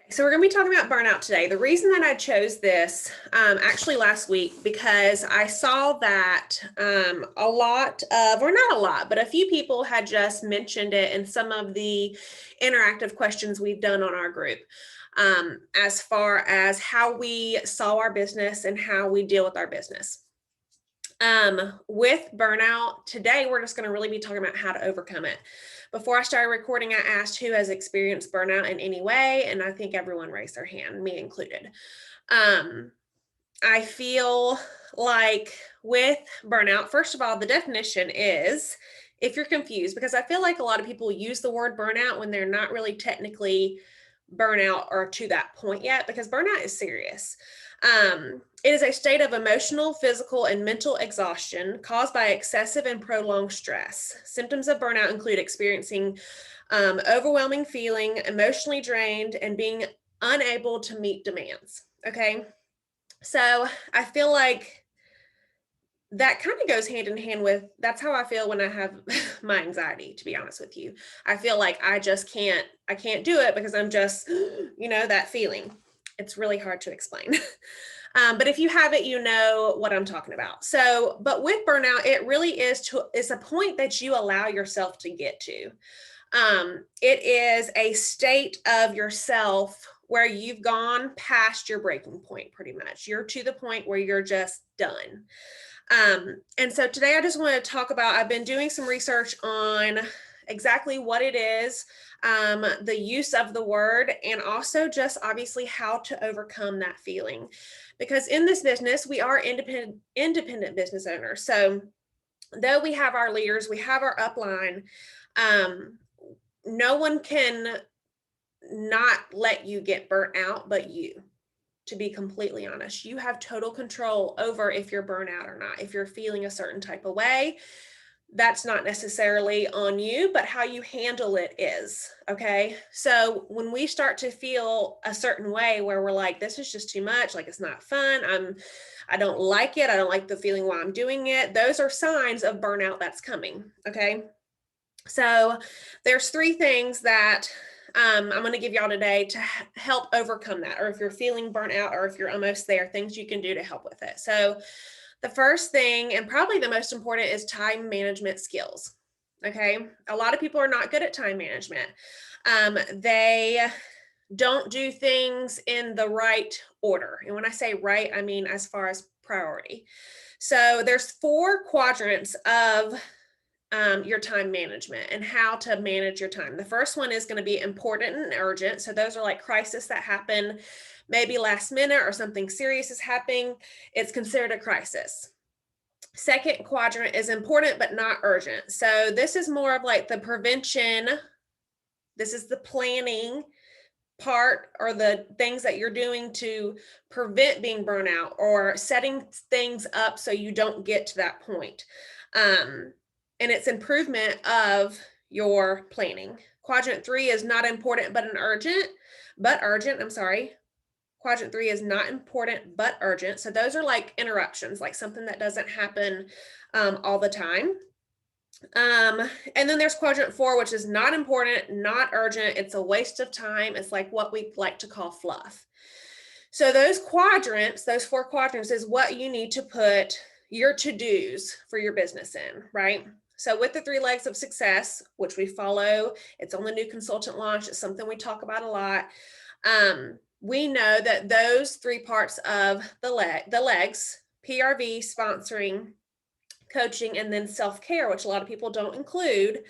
So we're going to be talking about burnout today. The reason that I chose this actually last week because I saw that a lot of, or not a lot, but a few people had just mentioned it in some of the interactive questions we've done on our group, as far as how we saw our business and how we deal with our business. With burnout today, we're just going to really be talking about how to overcome it. Before I started recording, I asked who has experienced burnout in any way, and I think everyone raised their hand, me included. I feel like with burnout, first of all, the definition is, if you're confused, because I feel like a lot of people use the word burnout when they're not really technically burnout or to that point yet, because burnout is serious. It is a state of emotional, physical, and mental exhaustion caused by excessive and prolonged stress. Symptoms of burnout include experiencing overwhelming feeling, emotionally drained, and being unable to meet demands. Okay. So I feel like that kind of goes hand in hand with that's how I feel when I have my anxiety, to be honest with you. I feel like I can't do it because I'm just, that feeling. It's really hard to explain. But if you have it, you know what I'm talking about. So, but with burnout, it really is a point that you allow yourself to get to. It is a state of yourself where you've gone past your breaking point, pretty much. You're to the point where you're just done. And so today I just want to talk about, I've been doing some research on exactly what it is, the use of the word, and also just obviously how to overcome that feeling. Because in this business, we are independent business owners. So though we have our leaders, we have our upline, no one can not let you get burnt out but you. To be completely honest, you have total control over if you're burnt out or not. If you're feeling a certain type of way, that's not necessarily on you, but how you handle it is. Okay. So when we start to feel a certain way where we're like, this is just too much, like it's not fun, I don't like it, I don't like the feeling while I'm doing it, those are signs of burnout that's coming. Okay. So there's three things that I'm going to give y'all today to help overcome that, or if you're feeling burnt out, or if you're almost there, things you can do to help with it. So the first thing, and probably the most important, is time management skills. Okay. A lot of people are not good at time management. They don't do things in the right order. And when I say right, I mean as far as priority. So there's 4 quadrants of your time management and how to manage your time. The first one is going to be important and urgent. So those are like crises that happen maybe last minute, or something serious is happening. It's considered a crisis. Second quadrant is important but not urgent. So this is more of like the prevention. This is the planning part, or the things that you're doing to prevent being burnt out, or setting things up so you don't get to that point. And it's improvement of your planning. Quadrant 3 is not important but urgent. I'm sorry. Quadrant 3 is not important but urgent. So those are like interruptions, like something that doesn't happen all the time. And then there's quadrant 4, which is not important, not urgent. It's a waste of time. It's like what we like to call fluff. So those quadrants, those 4 quadrants, is what you need to put your to-dos for your business in, right? So with the 3 legs of success, which we follow, it's on the new consultant launch. It's something we talk about a lot. We know that those 3 parts of the legs, PRV, sponsoring, coaching, and then self-care, which a lot of people don't include,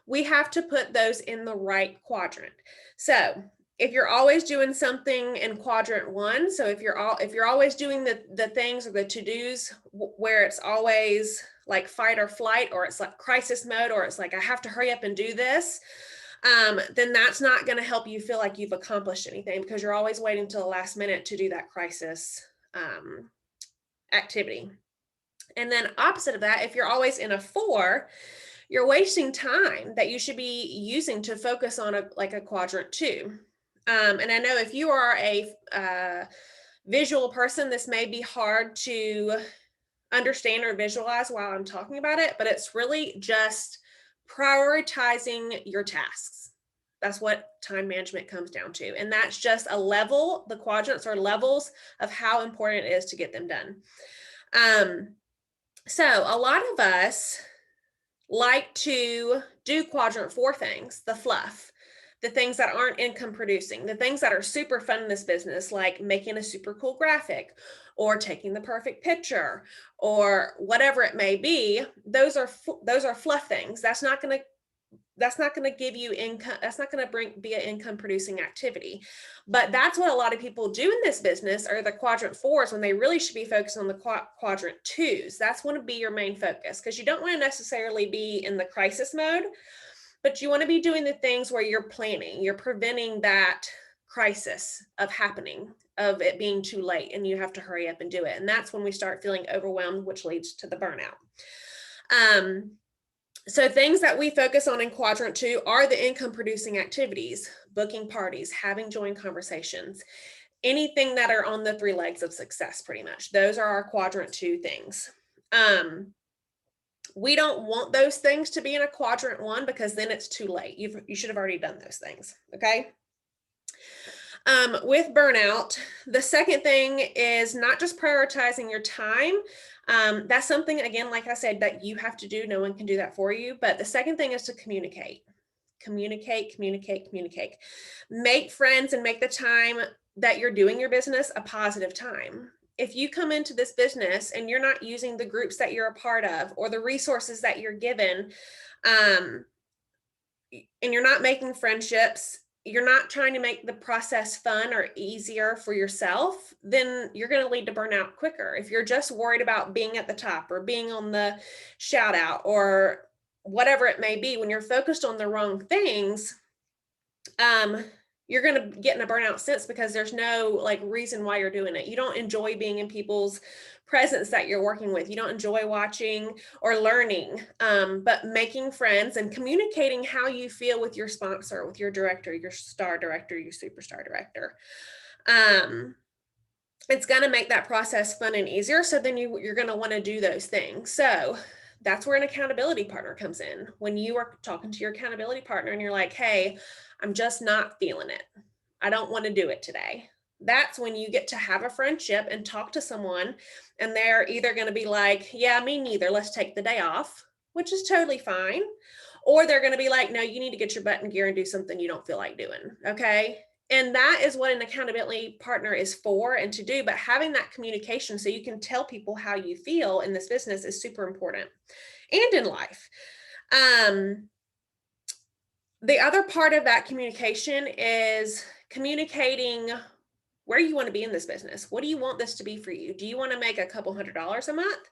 we have to put those in the right quadrant. So if you're always doing something in quadrant 1, so if you're always doing the things or the to-dos where it's always like fight or flight, or it's like crisis mode, or it's like I have to hurry up and do this, then that's not going to help you feel like you've accomplished anything, because you're always waiting till the last minute to do that crisis activity. And then opposite of that, if you're always in a 4, you're wasting time that you should be using to focus on a quadrant 2. And I know if you are a visual person, this may be hard to understand or visualize while I'm talking about it, but it's really just prioritizing your tasks. That's what time management comes down to. And that's just a level, the quadrants are levels of how important it is to get them done. So a lot of us like to do quadrant 4 things, the fluff, the things that aren't income producing, the things that are super fun in this business, like making a super cool graphic or taking the perfect picture or whatever it may be. Those are fluff things. That's not going to give you income. That's not going to be an income producing activity. But that's what a lot of people do in this business, are the quadrant 4s, when they really should be focused on the quadrant 2s. That's want to be your main focus, because you don't want to necessarily be in the crisis mode, but you want to be doing the things where you're planning, you're preventing that crisis of happening, of it being too late and you have to hurry up and do it. And that's when we start feeling overwhelmed, which leads to the burnout. So things that we focus on in quadrant 2 are the income producing activities, booking parties, having joint conversations, anything that are on the 3 legs of success, pretty much. Those are our quadrant 2 things. We don't want those things to be in a quadrant 1, because then it's too late. You should have already done those things. Okay. With burnout, the second thing is not just prioritizing your time. That's something, again, like I said, that you have to do. No one can do that for you. But the second thing is to communicate. Communicate. Make friends and make the time that you're doing your business a positive time. If you come into this business and you're not using the groups that you're a part of or the resources that you're given, and you're not making friendships, you're not trying to make the process fun or easier for yourself, then you're going to lead to burnout quicker. If you're just worried about being at the top or being on the shout out or whatever it may be, when you're focused on the wrong things, you're going to get in a burnout sense, because there's no reason why you're doing it. You don't enjoy being in people's presence that you're working with. You don't enjoy watching or learning, but making friends and communicating how you feel with your sponsor, with your director, your star director, your superstar director. It's going to make that process fun and easier. So then you're going to want to do those things. So that's where an accountability partner comes in. When you are talking to your accountability partner and you're like, hey, I'm just not feeling it. I don't want to do it today. That's when you get to have a friendship and talk to someone, and they're either going to be like, yeah, me neither, let's take the day off, which is totally fine. Or they're going to be like, no, you need to get your butt in gear and do something you don't feel like doing. Okay. And that is what an accountability partner is for and to do. But having that communication so you can tell people how you feel in this business is super important, and in life. The other part of that communication is communicating where you want to be in this business. What do you want this to be for you? Do you want to make a couple $100s a month?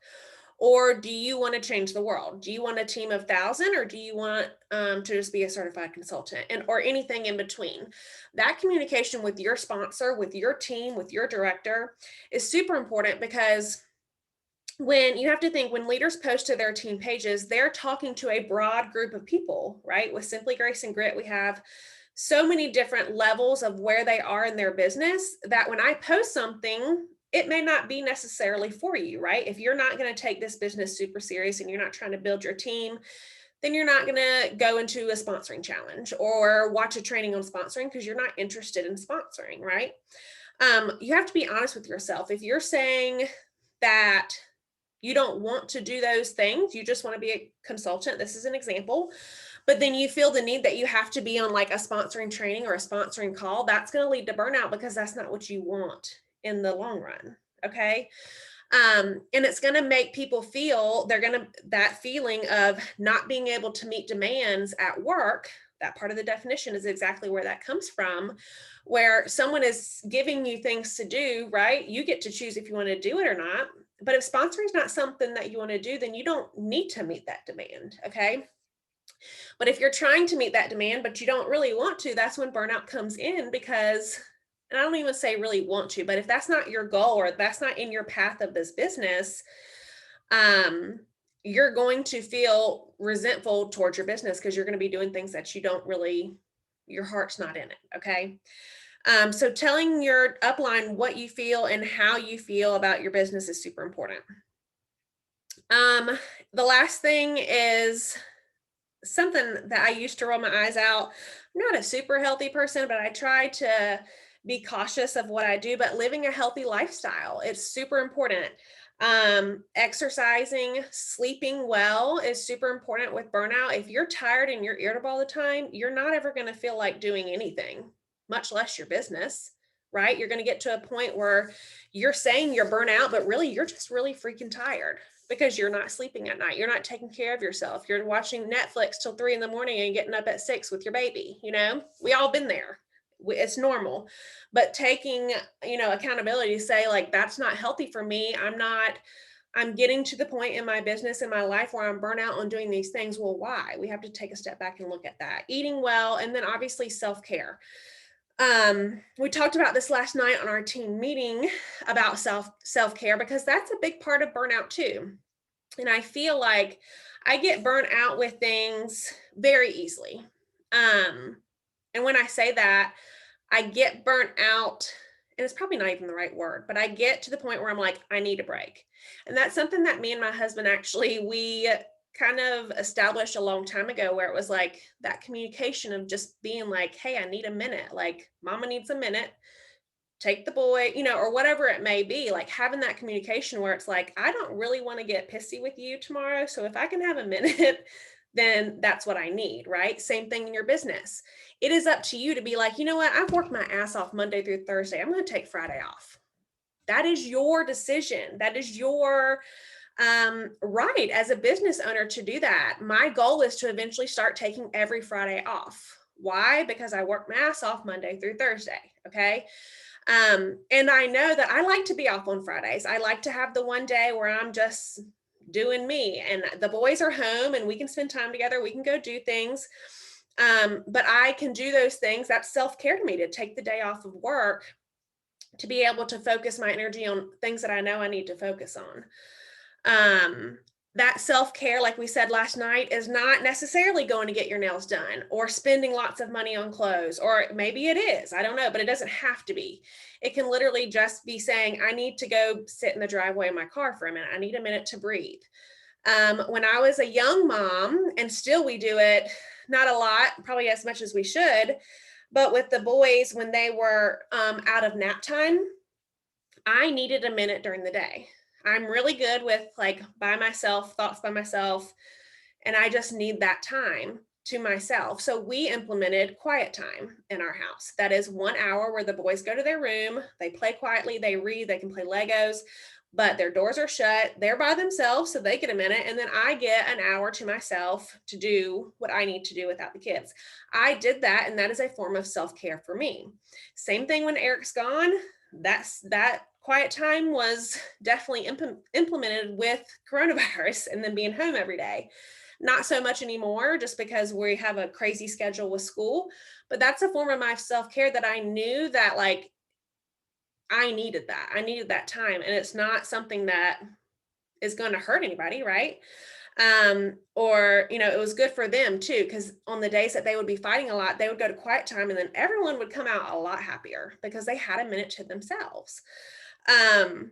Or do you want to change the world? Do you want a team of 1,000, or do you want to just be a certified consultant, or anything in between? That communication with your sponsor, with your team, with your director is super important, because when you have to think, when leaders post to their team pages, they're talking to a broad group of people, right? With Simply Grace and Grit, we have so many different levels of where they are in their business, that when I post something, it may not be necessarily for you, right? If you're not going to take this business super serious and you're not trying to build your team, then you're not going to go into a sponsoring challenge or watch a training on sponsoring, because you're not interested in sponsoring, right? You have to be honest with yourself. If you're saying that you don't want to do those things, you just want to be a consultant, this is an example, but then you feel the need that you have to be on a sponsoring training or a sponsoring call, that's going to lead to burnout, because that's not what you want in the long run. Okay. And it's going to make people feel that feeling of not being able to meet demands at work. That part of the definition is exactly where that comes from, where someone is giving you things to do, right? You get to choose if you want to do it or not. But if sponsoring is not something that you want to do, then you don't need to meet that demand. Okay. But if you're trying to meet that demand, but you don't really want to, that's when burnout comes in, because, and I don't even say really want to, but if that's not your goal, or that's not in your path of this business, you're going to feel resentful towards your business, because you're going to be doing things that you don't really, your heart's not in it. Okay. So telling your upline what you feel and how you feel about your business is super important. The last thing is something that I used to roll my eyes out. I'm not a super healthy person, but I try to be cautious of what I do, but living a healthy lifestyle, it's super important. Exercising, sleeping well is super important with burnout. If you're tired and you're irritable all the time, you're not ever going to feel like doing anything, much less your business, right? You're going to get to a point where you're saying you're burnt out, but really you're just really freaking tired because you're not sleeping at night. You're not taking care of yourself. You're watching Netflix till 3 in the morning and getting up at 6 with your baby. We all been there. It's normal, but taking, accountability to say like, that's not healthy for me. I'm getting to the point in my business in my life where I'm burnt out on doing these things. Well, why? We have to take a step back and look at that. Eating well, and then obviously self-care. We talked about this last night on our team meeting about self-care, because that's a big part of burnout too. And I feel like I get burnt out with things very easily. Um, and when I say that, I get burnt out, and it's probably not even the right word, but I get to the point where I'm like, I need a break. And that's something that me and my husband actually, we kind of established a long time ago, where it was like that communication of just being like, hey, I need a minute. Like, mama needs a minute. Take the boy, or whatever it may be, like having that communication where it's like, I don't really want to get pissy with you tomorrow. So if I can have a minute, then that's what I need, right? Same thing in your business. It is up to you to be like, you know what? I've worked my ass off Monday through Thursday. I'm going to take Friday off. That is your decision. That is your right as a business owner to do that. My goal is to eventually start taking every Friday off. Why? Because I work my ass off Monday through Thursday. Okay. And I know that I like to be off on Fridays. I like to have the one day where I'm just doing me and the boys are home and we can spend time together. We can go do things. But I can do those things. That's self-care to me, to take the day off of work, to be able to focus my energy on things that I know I need to focus on. Um, that self-care, like we said last night, is not necessarily going to get your nails done or spending lots of money on clothes, or maybe it is, I don't know, but it doesn't have to be. It can literally just be saying, I need to go sit in the driveway of my car for a minute. I need a minute to breathe. When I was a young mom, and still we do it, not a lot, probably as much as we should, but with the boys, when they were out of nap time, I needed a minute during the day. I'm really good with like by myself, thoughts by myself, and I just need that time to myself. So we implemented quiet time in our house. That is 1 hour where the boys go to their room, they play quietly, they read, they can play Legos, but their doors are shut. They're by themselves, so they get a minute. And then I get an hour to myself to do what I need to do without the kids. I did that, and that is a form of self-care for me. Same thing when Eric's gone. That quiet time was definitely implemented with coronavirus and then being home every day. Not so much anymore, just because we have a crazy schedule with school, but that's a form of my self-care that I knew that like I needed that. I needed that time, and it's not something that is going to hurt anybody, right? Or it was good for them too, because on the days that they would be fighting a lot, they would go to quiet time, and then everyone would come out a lot happier because they had a minute to themselves. um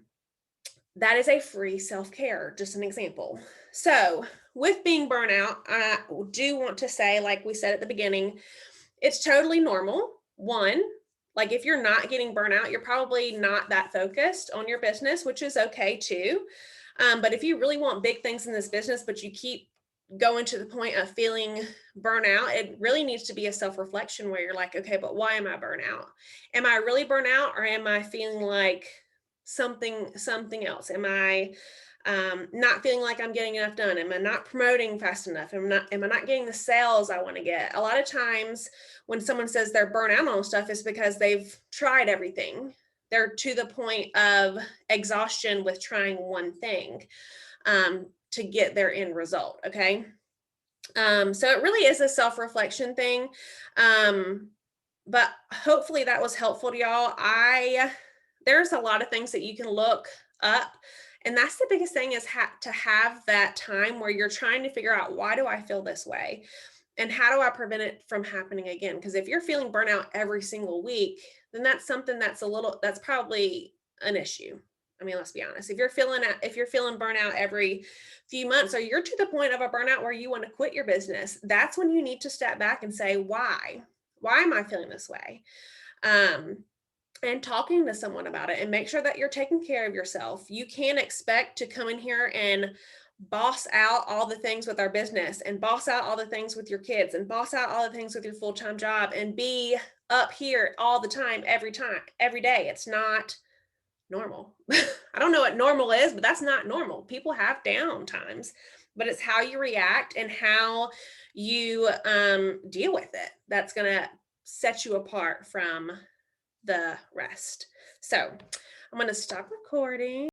that is a free self-care, just an example. So with being burnout, I do want to say, like we said at the beginning, it's totally normal. One, like if you're not getting burnout, you're probably not that focused on your business, which is okay too. But if you really want big things in this business, but you keep going to the point of feeling burnout, it really needs to be a self-reflection where you're like, okay, but why am I burnout? Am I really burnout, or am I feeling like something else? Am I not feeling like I'm getting enough done? Am I not promoting fast enough? Am I not getting the sales I want to get? A lot of times when someone says they're burnt out on stuff, is because they've tried everything. They're to the point of exhaustion with trying one thing to get their end result. Okay. So it really is a self-reflection thing. But hopefully that was helpful to y'all. There's a lot of things that you can look up. And that's the biggest thing, is to have that time where you're trying to figure out, why do I feel this way? And how do I prevent it from happening again? Because if you're feeling burnout every single week, then that's something that's probably an issue. I mean, let's be honest. If you're feeling burnout every few months, or you're to the point of a burnout where you want to quit your business, that's when you need to step back and say, why? Why am I feeling this way? Um, and talking to someone about it, and make sure that you're taking care of yourself. You can't expect to come in here and boss out all the things with our business, and boss out all the things with your kids, and boss out all the things with your full-time job, and be up here all the time, every day. It's not normal. I don't know what normal is, but that's not normal. People have down times, but it's how you react and how you deal with it that's going to set you apart from the rest. So I'm going to stop recording.